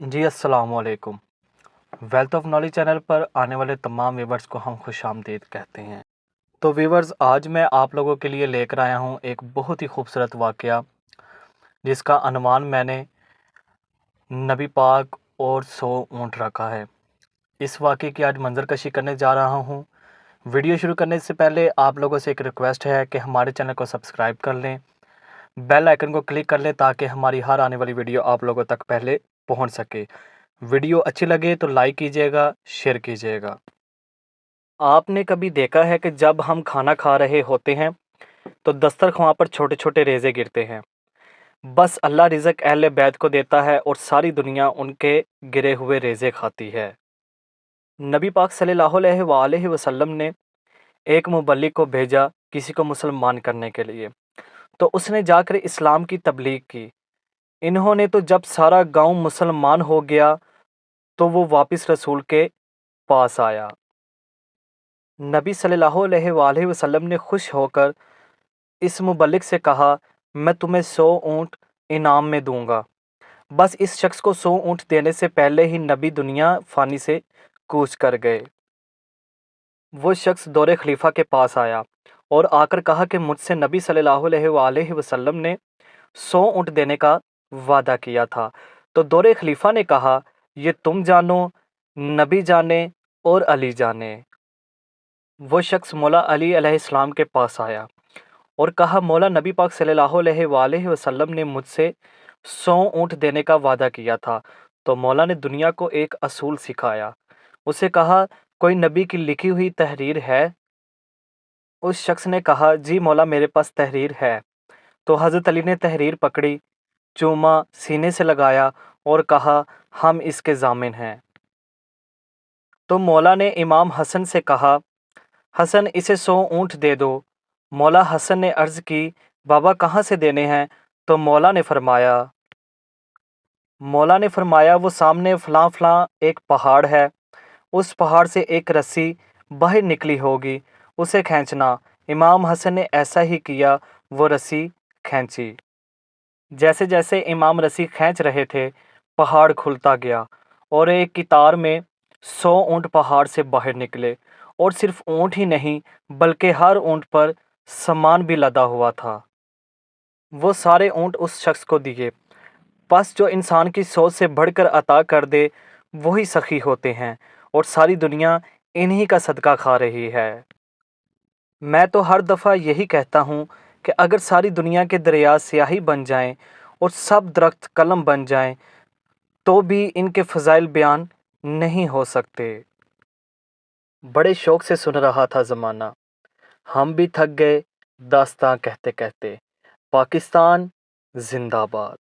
जी अस्सलाम वालेकुम। Wealth of knowledge channel पर आने वाले तमाम व्यूवर्स को हम खुश आमदीद कहते हैं। तो व्यूवर्स, आज मैं आप लोगों के लिए लेकर आया हूं एक बहुत ही खूबसूरत वाक़या, जिसका अनवान मैंने नबी पाक और 100 ऊँट रखा है। इस वाक़े की आज मंजरकशी करने जा रहा हूं। वीडियो शुरू करने से पहले आप लोगों से एक रिक्वेस्ट है कि हमारे चैनल को सब्सक्राइब कर लें, बेल आइकन को क्लिक कर लें ताकि हमारी हर आने वाली वीडियो आप लोगों तक पहले पहुंच सके। वीडियो अच्छी लगे तो लाइक कीजिएगा, शेयर कीजिएगा। आपने कभी देखा है कि जब हम खाना खा रहे होते हैं तो दस्तरख्वां पर छोटे छोटे रेज़े गिरते हैं। बस अल्लाह रिज़्क अहले बैत को देता है और सारी दुनिया उनके गिरे हुए रेज़े खाती है। नबी पाक सल्लल्लाहु अलैहि वसल्लम ने एक मुबल्लिग को भेजा किसी को मुसलमान करने के लिए, तो उसने जाकर इस्लाम की तबलीग की। इन्होंने तो जब सारा गांव मुसलमान हो गया तो वो वापस रसूल के पास आया। नबी सल्लल्लाहु अलैहि वसल्लम ने खुश होकर इस मुबल्लिग से कहा, मैं तुम्हें 100 ऊँट इनाम में दूंगा। बस इस शख्स को 100 ऊँट देने से पहले ही नबी दुनिया फ़ानी से कूच कर गए। वो शख्स दौरे खलीफा के पास आया और आकर कहा कि मुझसे नबी सल्लल्लाहु अलैहि वसल्लम ने 100 ऊँट देने का वादा किया था। तो दौरे खलीफा ने कहा, ये तुम जानो, नबी जाने और अली जाने। वो शख्स मौला अली अलैहिस्सलाम के पास आया और कहा, मौला नबी पाक सल्लल्लाहु अलैहि वसल्लम ने मुझसे 100 ऊँट देने का वादा किया था। तो मौला ने दुनिया को एक असूल सिखाया। उसे कहा, कोई नबी की लिखी हुई तहरीर है? उस शख्स ने कहा, जी मौला, मेरे पास तहरीर है। तो हज़रत अली ने तहरीर पकड़ी, चूमा, सीने से लगाया और कहा, हम इसके ज़ामिन हैं। तो मौला ने इमाम हसन से कहा, हसन, इसे 100 ऊँट दे दो। मौला हसन ने अर्ज़ की, बाबा कहाँ से देने हैं? तो मौला ने फरमाया वो सामने फ़लाँ फ़लाँ एक पहाड़ है, उस पहाड़ से एक रस्सी बाहर निकली होगी, उसे खींचना। इमाम हसन ने ऐसा ही किया, वो रस्सी खींची। जैसे जैसे इमाम रस्सी खींच रहे थे, पहाड़ खुलता गया और एक कितार में 100 ऊँट पहाड़ से बाहर निकले। और सिर्फ ऊँट ही नहीं बल्कि हर ऊँट पर सामान भी लदा हुआ था। वो सारे ऊँट उस शख्स को दिए। बस जो इंसान की सोच से बढ़कर अता कर दे वही सखी होते हैं, और सारी दुनिया इन्हीं का सदका खा रही है। मैं तो हर दफ़ा यही कहता हूँ कि अगर सारी दुनिया के दरिया स्याही बन जाएं और सब दरख्त कलम बन जाएं तो भी इनके फ़ज़ाइल बयान नहीं हो सकते। बड़े शौक़ से सुन रहा था ज़माना, हम भी थक गए दास्तां कहते कहते। पाकिस्तान जिंदाबाद।